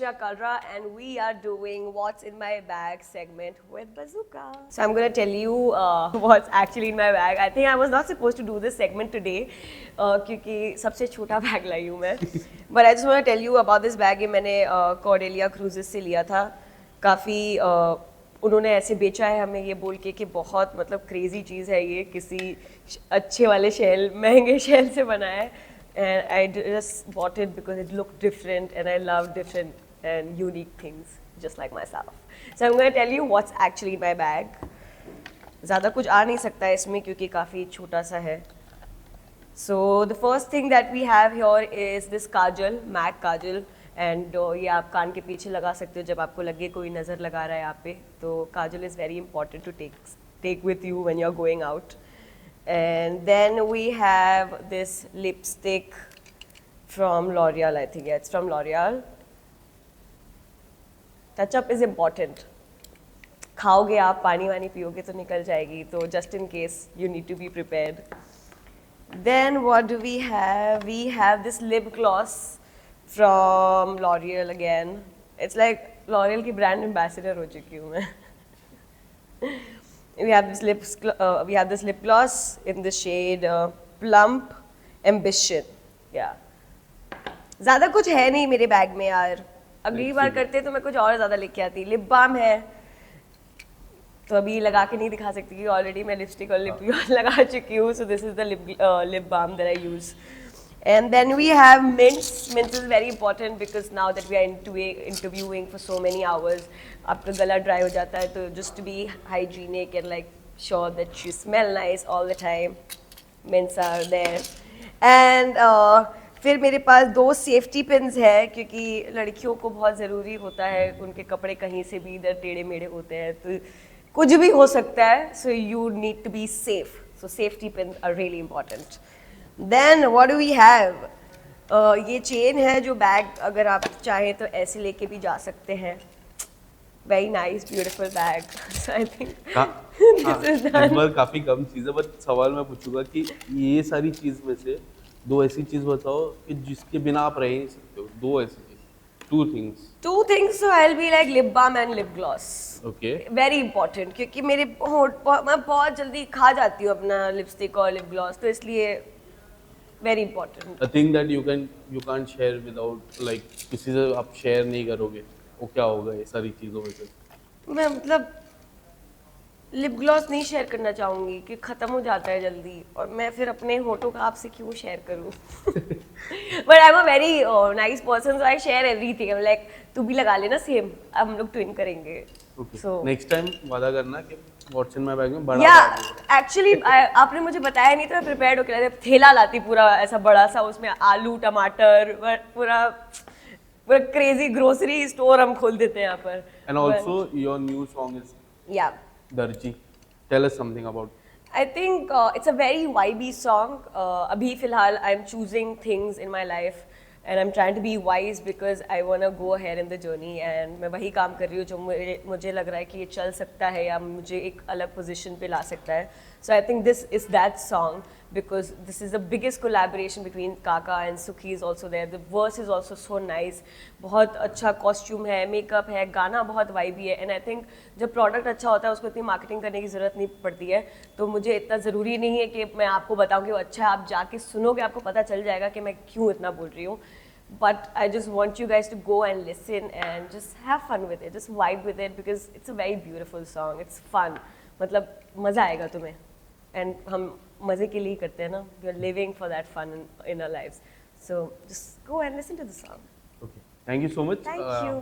Anisha Kalra and we are doing What's in My Bag segment with Bazooka. So I'm going to tell you what's actually in my bag. I think I was not supposed to do this segment today क्योंकि सबसे छोटा bag लाई हूँ मैं. But I just want to tell you about this bag. ये मैंने Cordelia Cruises से लिया था. काफ़ी उन्होंने ऐसे बेचा है हमें ये बोल के कि बहुत मतलब क्रेजी चीज़ है ये, किसी अच्छे वाले शेल महंगे शेल से बना है. And I just bought it because it looked different and I love different and unique things just like myself. So I'm going to tell you what's actually in my bag. ज़्यादा कुछ आ नहीं सकता है इसमें क्योंकि काफ़ी छोटा सा है. So the first thing that we have here is this kajal, MAC kajal. And ये आप कान के पीछे लगा सकते हो जब आपको लगे कोई नज़र लगा रहा है यहाँ पे. तो kajal is very important to take with you when you're going out. And then we have this lipstick from L'Oreal, I think. Yeah, it's from L'Oreal. Touch up is important. खाओगे आप पानी वानी पियोगे तो निकल जाएगी, तो just in case you need to be prepared. Then what do we have? We have this lip gloss from L'Oreal again. It's like L'Oreal की brand ambassador हो चुकी हूँ मैं. We have this lip gloss in the shade Plump Ambition. Yeah. ज़्यादा कुछ है नहीं मेरे बैग में यार. अगली बार करते तो मैं कुछ और ज़्यादा लेके आती. लिप बाम है तो अभी लगा के नहीं दिखा सकती क्योंकि ऑलरेडी मैं लिपस्टिक और लिप ग्लॉस लगा चुकी हूँ. So this is the lip balm that I use. And then we have mints. Mints is very important because now that we are interviewing for so many hours, आपका गला dry हो जाता है, तो just to be hygienic and like sure that you smell nice all the time, mints are there. And फिर मेरे पास 2 safety pins है क्योंकि लड़कियों को बहुत ज़रूरी होता है, उनके कपड़े कहीं से भी इधर टेढ़े मेढ़े होते हैं तो कुछ भी हो सकता है. So you need to be safe. So safety pins are really important. Then what do we have? ये चेन है जो बैग अगर आप चाहें तो ऐसे लेके भी जा सकते हैं. Very nice, beautiful bag. So I think this is done. इस बार काफी कम चीज़ है, बट सवाल मैं पूछूंगा कि ये सारी चीज़ में से 2 ऐसी चीज़ बताओ कि जिसके बिना आप रह नहीं सकते हो. 2 ऐसी चीज़. 2 things. 2 things, so I'll be like lip balm and lip gloss. Okay. Very important क्योंकि मेरे मैं बहुत जल्दी खा जाती हूँ अपना लिपस्टिक और लिप ग्लॉस, तो इसलिए very important. A thing that you can't share without like किसी से आप शेयर नहीं करोगे, वो क्या होगा ये सारी चीज़ों में से? मैं मतलब लिप ग्लॉस नहीं शेयर करना चाहूँगी कि ख़त्म हो जाता है जल्दी और मैं फिर अपने होठों का आपसे क्यों शेयर करूँ. But I am a very nice person, so I share everything. I am like तू भी लगा लेना सेम, हम लोग ट्विन करेंगे. सो नेक्स्ट टाइम वादा करना कि व्हाट्स इन माय बैग में बड़ा. या एक्चुअली आपने मुझे बताया नहीं तो मैं प्रिपेयर्ड होकर लाती. थैला लाती पूरा ऐसा बड़ा सा, उसमें आलू टमाटर पूरा क्रेजी ग्रोसरी स्टोर हम खोल देते हैं यहाँ पर. And also your new song is या दर्जी. Tell us something about. I think it's a very vibey song. अभी फिलहाल I'm choosing things in my life and I'm trying to be wise because I want to go ahead in the journey and मैं वही काम कर रही हूँ जो मुझे लग रहा है कि ये चल सकता है या मुझे एक अलग पोजीशन पे ला सकता है. So I think this is that song because this is the biggest collaboration between Kaka and Sukhi is also there. The verse is also so nice. बहुत अच्छा कॉस्ट्यूम है, मेकअप है, गाना बहुत वाइबी है. एंड आई थिंक जब product अच्छा होता है उसको इतनी मार्केटिंग करने की ज़रूरत नहीं पड़ती है. तो मुझे इतना ज़रूरी नहीं है कि मैं आपको बताऊँ कि वो अच्छा है. आप जाके सुनोगे आपको पता चल जाएगा कि मैं क्यों इतना बोल रही हूँ. But I just want you guys to go and listen and just have fun with it. Just vibe with it because it's a very beautiful song. It's fun. मतलब मज़ा आएगा तुम्हें. And हम मज़े के लिए करते हैं ना. We are living for that fun in our lives. So just go and listen to the song. Okay. Thank you so much. Thank you.